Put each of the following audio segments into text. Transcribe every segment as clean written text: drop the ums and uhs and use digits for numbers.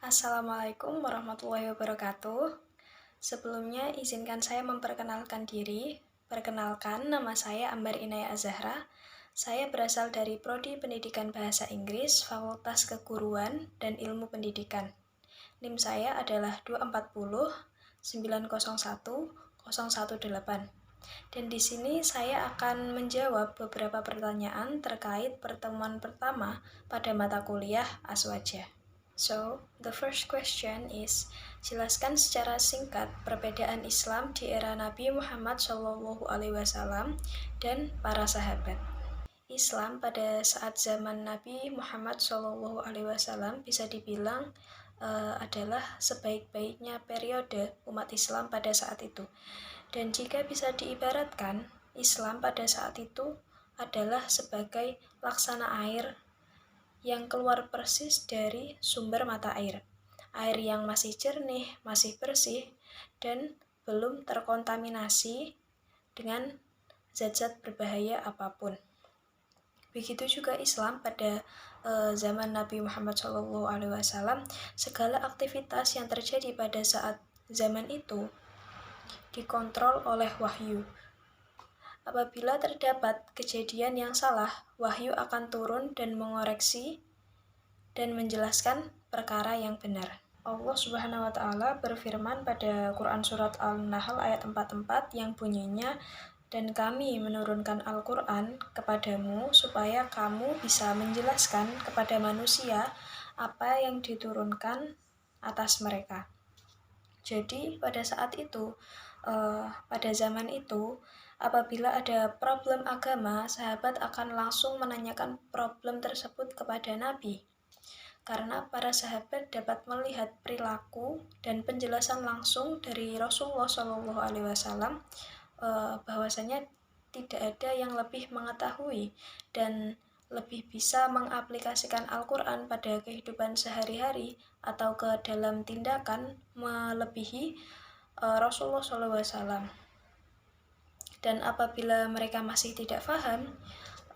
Assalamualaikum warahmatullahi wabarakatuh. Sebelumnya izinkan saya memperkenalkan diri. Perkenalkan, nama saya Ambar Inaya Azahra. Saya berasal dari Prodi Pendidikan Bahasa Inggris, Fakultas Keguruan dan Ilmu Pendidikan. NIM saya adalah 240 901 018. Dan di sini saya akan menjawab beberapa pertanyaan terkait pertemuan pertama pada mata kuliah Aswaja. So, the first question is, jelaskan secara singkat perbedaan Islam di era Nabi Muhammad SAW dan para sahabat. Islam pada saat zaman Nabi Muhammad SAW bisa dibilang adalah sebaik-baiknya periode umat Islam pada saat itu. Dan jika bisa diibaratkan, Islam pada saat itu adalah sebagai laksana air yang keluar persis dari sumber mata air. Air yang masih jernih, masih bersih, dan belum terkontaminasi dengan zat-zat berbahaya apapun. Begitu juga Islam pada zaman Nabi Muhammad SAW, segala aktivitas yang terjadi pada saat zaman itu dikontrol oleh wahyu. Apabila terdapat kejadian yang salah, wahyu akan turun dan mengoreksi dan menjelaskan perkara yang benar. Allah Subhanahu wa Ta'ala berfirman pada Quran Surat Al-Nahl ayat 44 yang bunyinya, dan kami menurunkan Al-Quran kepadamu supaya kamu bisa menjelaskan kepada manusia apa yang diturunkan atas mereka. Jadi pada saat itu, pada zaman itu, apabila ada problem agama, sahabat akan langsung menanyakan problem tersebut kepada Nabi. Karena para sahabat dapat melihat perilaku dan penjelasan langsung dari Rasulullah SAW, bahwasanya tidak ada yang lebih mengetahui dan lebih bisa mengaplikasikan Al-Quran pada kehidupan sehari-hari atau ke dalam tindakan melebihi Rasulullah SAW. Dan apabila mereka masih tidak paham,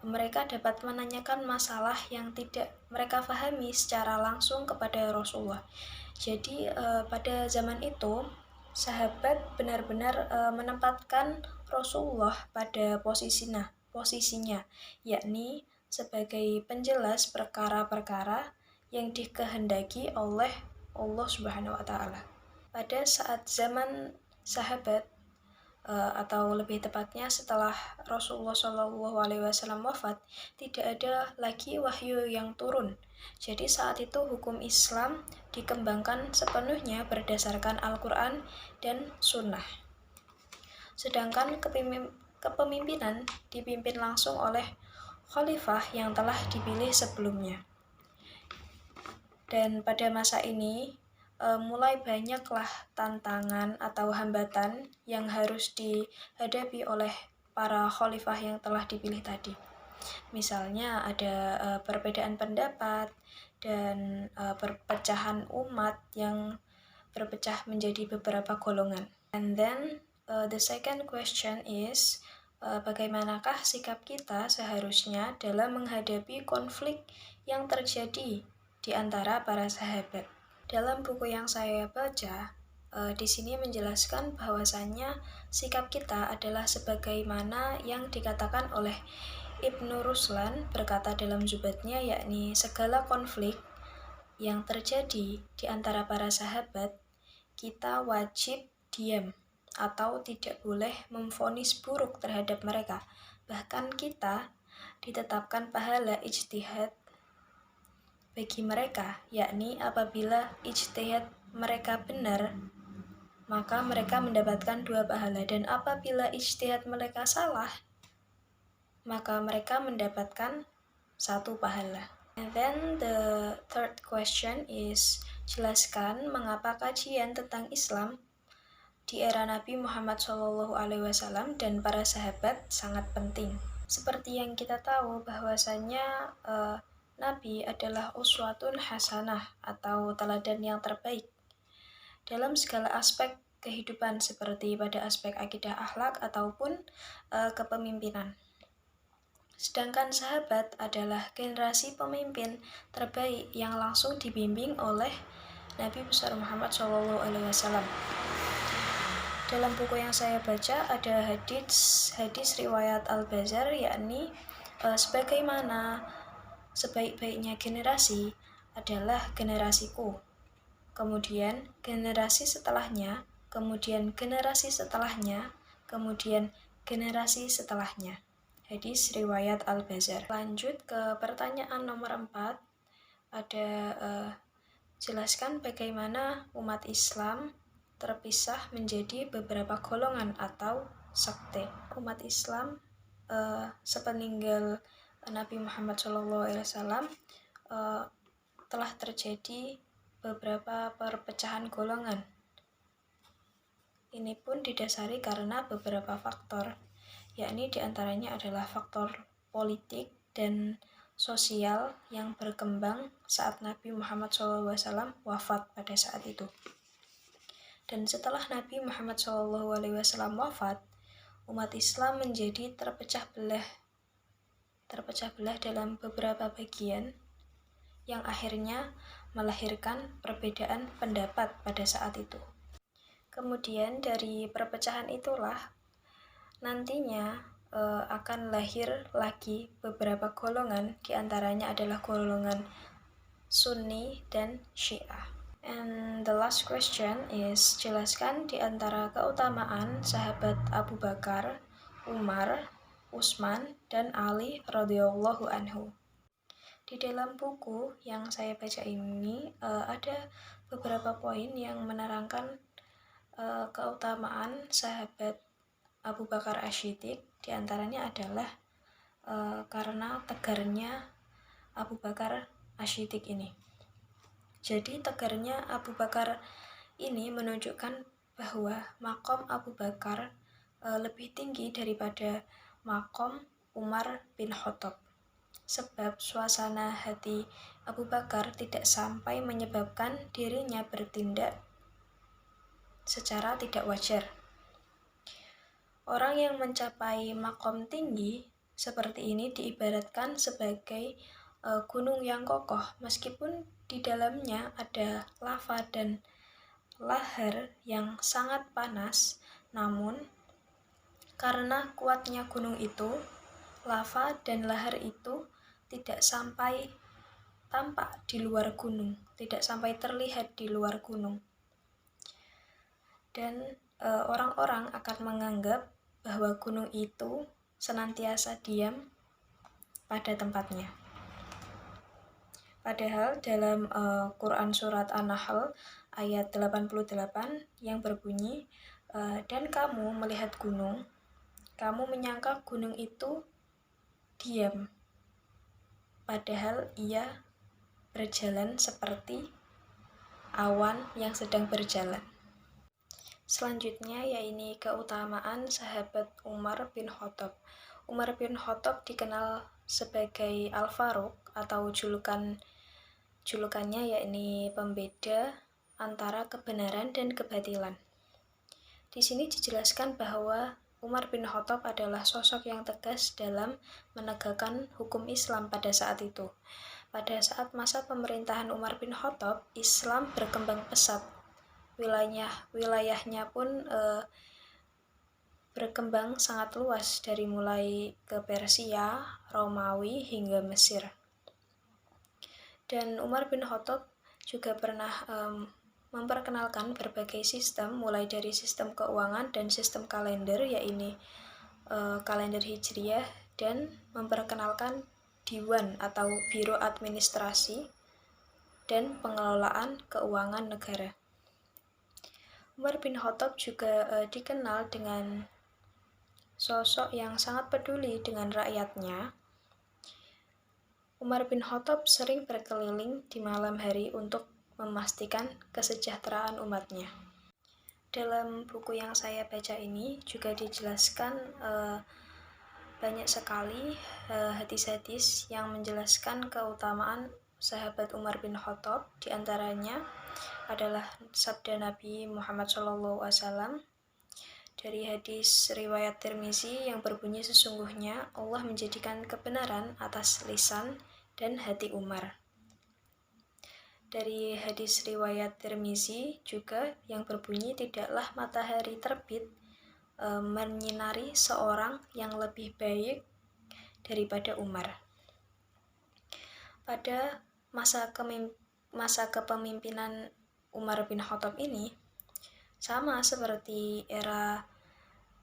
mereka dapat menanyakan masalah yang tidak mereka pahami secara langsung kepada Rasulullah. Jadi pada zaman itu, sahabat benar-benar menempatkan Rasulullah pada posisinya, yakni sebagai penjelas perkara-perkara yang dikehendaki oleh Allah Subhanahu wa Ta'ala. Pada saat zaman sahabat, atau lebih tepatnya setelah Rasulullah SAW wafat, tidak ada lagi wahyu yang turun. Jadi saat itu hukum Islam dikembangkan sepenuhnya berdasarkan Al-Quran dan Sunnah. Sedangkan kepemimpinan dipimpin langsung oleh khalifah yang telah dipilih sebelumnya. Dan pada masa ini, mulai banyaklah tantangan atau hambatan yang harus dihadapi oleh para khalifah yang telah dipilih tadi. Misalnya ada perbedaan pendapat dan perpecahan umat yang berpecah menjadi beberapa golongan. And then the second question is, bagaimanakah sikap kita seharusnya dalam menghadapi konflik yang terjadi di antara para sahabat. Dalam buku yang saya baca, di sini menjelaskan bahwasannya sikap kita adalah sebagaimana yang dikatakan oleh Ibnu Ruslan berkata dalam Zubatnya, yakni segala konflik yang terjadi di antara para sahabat, kita wajib diam atau tidak boleh memvonis buruk terhadap mereka. Bahkan kita ditetapkan pahala ijtihad bagi mereka, yakni apabila ijtihad mereka benar, maka mereka mendapatkan 2 pahala, dan apabila ijtihad mereka salah, maka mereka mendapatkan 1 pahala. And then the third question is, jelaskan mengapa kajian tentang Islam di era Nabi Muhammad SAW dan para sahabat sangat penting. Seperti yang kita tahu bahwasanya Nabi adalah uswatun hasanah atau teladan yang terbaik dalam segala aspek kehidupan, seperti pada aspek akidah, akhlak ataupun kepemimpinan. Sedangkan sahabat adalah generasi pemimpin terbaik yang langsung dibimbing oleh Nabi besar Muhammad SAW. Dalam buku yang saya baca ada hadis riwayat Al-Bazar, yakni sebagaimana sebaik-baiknya generasi adalah generasiku, kemudian generasi setelahnya, kemudian generasi setelahnya, kemudian generasi setelahnya. Hadis riwayat Al-Bazar. Lanjut ke pertanyaan nomor 4. Ada jelaskan bagaimana umat Islam terpisah menjadi beberapa golongan atau sekte. Umat Islam sepeninggal Nabi Muhammad SAW telah terjadi beberapa perpecahan golongan. Ini pun didasari karena beberapa faktor, yakni diantaranya adalah faktor politik dan sosial yang berkembang saat Nabi Muhammad SAW wafat pada saat itu. Dan setelah Nabi Muhammad SAW wafat, umat Islam menjadi terpecah belah dalam beberapa bagian yang akhirnya melahirkan perbedaan pendapat pada saat itu. Kemudian dari perpecahan itulah nantinya akan lahir lagi beberapa golongan, diantaranya adalah golongan Sunni dan Syiah. And the last question is, jelaskan di antara keutamaan sahabat Abu Bakar, Umar, Utsman, dan Ali radhiyallahu anhu. Di dalam buku yang saya baca ini ada beberapa poin yang menerangkan keutamaan sahabat Abu Bakar Asy-Syiddiq. Di antaranya adalah karena tegarnya Abu Bakar Asy-Syiddiq ini. Jadi tegarnya Abu Bakar ini menunjukkan bahwa makom Abu Bakar lebih tinggi daripada makom Umar bin Khattab. Sebab suasana hati Abu Bakar tidak sampai menyebabkan dirinya bertindak secara tidak wajar. Orang yang mencapai makom tinggi seperti ini diibaratkan sebagai gunung yang kokoh, meskipun di dalamnya ada lava dan lahar yang sangat panas, namun karena kuatnya gunung itu, lava dan lahar itu tidak sampai tampak di luar gunung, tidak sampai terlihat di luar gunung. Dan orang-orang akan menganggap bahwa gunung itu senantiasa diam pada tempatnya. Padahal dalam Quran Surat An-Nahl ayat 88 yang berbunyi, dan kamu melihat gunung, kamu menyangka gunung itu diam, padahal ia berjalan seperti awan yang sedang berjalan. Selanjutnya yaitu keutamaan sahabat Umar bin Khattab. Umar bin Khattab dikenal sebagai Al-Faruq atau julukannya yakni pembeda antara kebenaran dan kebatilan. Di sini dijelaskan bahwa Umar bin Khattab adalah sosok yang tegas dalam menegakkan hukum Islam pada saat itu. Pada saat masa pemerintahan Umar bin Khattab, Islam berkembang pesat. Wilayahnya pun berkembang sangat luas, dari mulai ke Persia, Romawi, hingga Mesir. Dan Umar bin Khattab juga pernah memperkenalkan berbagai sistem, mulai dari sistem keuangan dan sistem kalender, yaitu kalender Hijriyah, dan memperkenalkan Diwan atau Biro Administrasi dan Pengelolaan Keuangan Negara. Umar bin Khattab juga dikenal dengan sosok yang sangat peduli dengan rakyatnya. Umar bin Khattab sering berkeliling di malam hari untuk memastikan kesejahteraan umatnya. Dalam buku yang saya baca ini juga dijelaskan banyak sekali hadis-hadis yang menjelaskan keutamaan sahabat Umar bin Khattab. Di antaranya adalah sabda Nabi Muhammad SAW dari hadis riwayat Tirmizi yang berbunyi, sesungguhnya Allah menjadikan kebenaran atas lisan dan hati Umar. Dari hadis riwayat Tirmizi juga yang berbunyi, tidaklah matahari terbit menyinari seorang yang lebih baik daripada Umar. Pada masa kepemimpinan Umar bin Khattab ini sama seperti era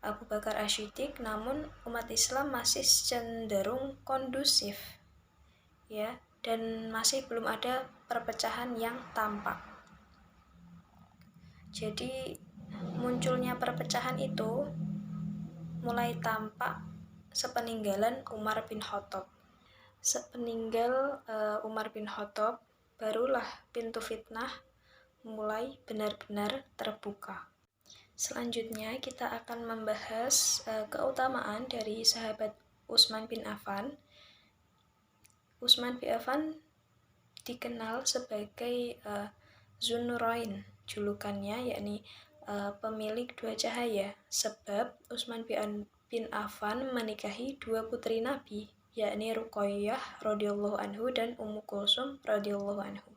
Abu Bakar Asy-Syiddiq, namun umat Islam masih cenderung kondusif, ya, dan masih belum ada perpecahan yang tampak. Jadi munculnya perpecahan itu mulai tampak sepeninggalan Umar bin Khattab. Sepeninggal Umar bin Khattab, barulah pintu fitnah mulai benar-benar terbuka. Selanjutnya kita akan membahas keutamaan dari sahabat Utsman bin Affan. Utsman bin Affan dikenal sebagai Zunnurain, julukannya, yakni pemilik dua cahaya, sebab Utsman bin Affan menikahi dua putri Nabi, yakni Ruqayyah radhiyallahu anhu dan Ummu Kulsum radhiyallahu anhu.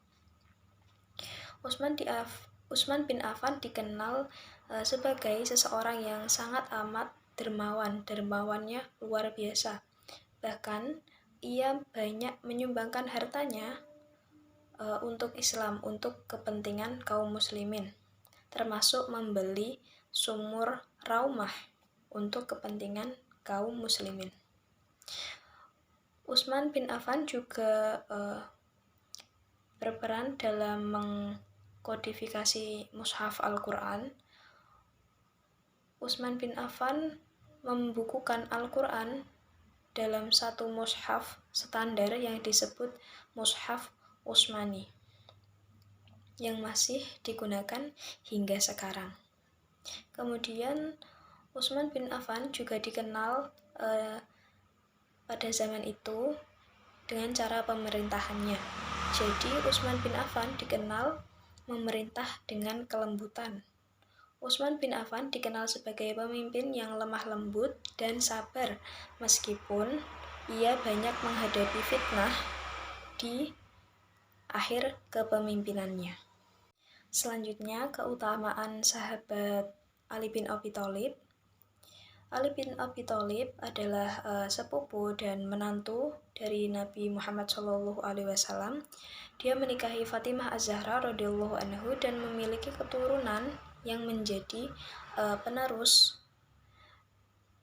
Utsman bin Affan dikenal sebagai seseorang yang sangat amat dermawan, dermawannya luar biasa. Bahkan ia banyak menyumbangkan hartanya untuk Islam, untuk kepentingan kaum muslimin, termasuk membeli sumur Raumah untuk kepentingan kaum muslimin. Utsman bin Affan juga berperan dalam mengkodifikasi mushaf Al-Quran. Utsman bin Affan membukukan Al-Quran dalam satu mushaf standar yang disebut mushaf Utsmani, yang masih digunakan hingga sekarang. Kemudian Utsman bin Affan juga dikenal pada zaman itu dengan cara pemerintahannya. Jadi Utsman bin Affan dikenal memerintah dengan kelembutan. Utsman bin Affan dikenal sebagai pemimpin yang lemah lembut dan sabar, meskipun ia banyak menghadapi fitnah di akhir kepemimpinannya. Selanjutnya, keutamaan sahabat Ali bin Abi Thalib. Ali bin Abi Thalib adalah sepupu dan menantu dari Nabi Muhammad SAW. Dia menikahi Fatimah Az-Zahra radhiyallahu anhu dan memiliki keturunan yang menjadi penerus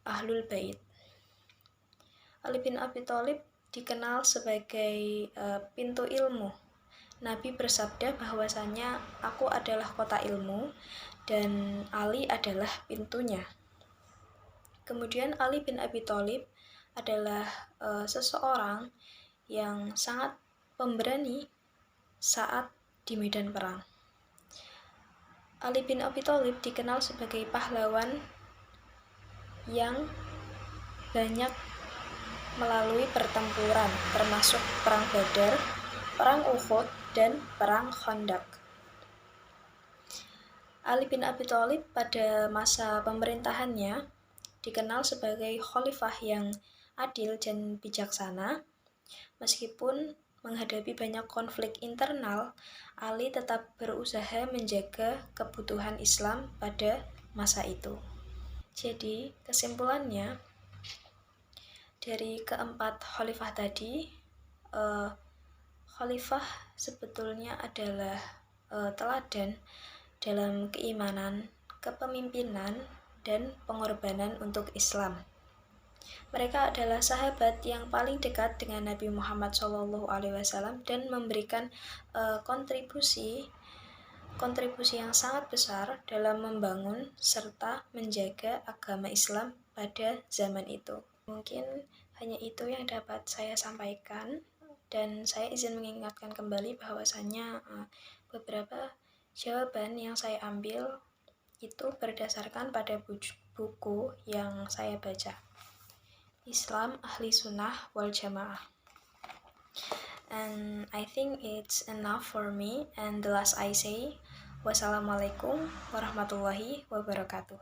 Ahlul Bait. Ali bin Abi Thalib dikenal sebagai pintu ilmu. Nabi bersabda bahwasanya aku adalah kota ilmu dan Ali adalah pintunya. Kemudian Ali bin Abi Thalib adalah seseorang yang sangat pemberani saat di medan perang. Ali bin Abi Thalib dikenal sebagai pahlawan yang banyak melalui pertempuran, termasuk perang Badar, perang Uhud, dan perang Khandaq. Ali bin Abi Thalib pada masa pemerintahannya dikenal sebagai khalifah yang adil dan bijaksana. Meskipun menghadapi banyak konflik internal, Ali tetap berusaha menjaga kebutuhan Islam pada masa itu. Jadi, kesimpulannya, dari keempat khalifah tadi, khalifah sebetulnya adalah teladan dalam keimanan, kepemimpinan, dan pengorbanan untuk Islam. Mereka adalah sahabat yang paling dekat dengan Nabi Muhammad SAW dan memberikan kontribusi yang sangat besar dalam membangun serta menjaga agama Islam pada zaman itu. Mungkin hanya itu yang dapat saya sampaikan, dan saya izin mengingatkan kembali bahwasanya beberapa jawaban yang saya ambil itu berdasarkan pada buku yang saya baca, Islam Ahli Sunnah wal Jamaah. And I think it's enough for me, and the last I say, wassalamualaikum warahmatullahi wabarakatuh.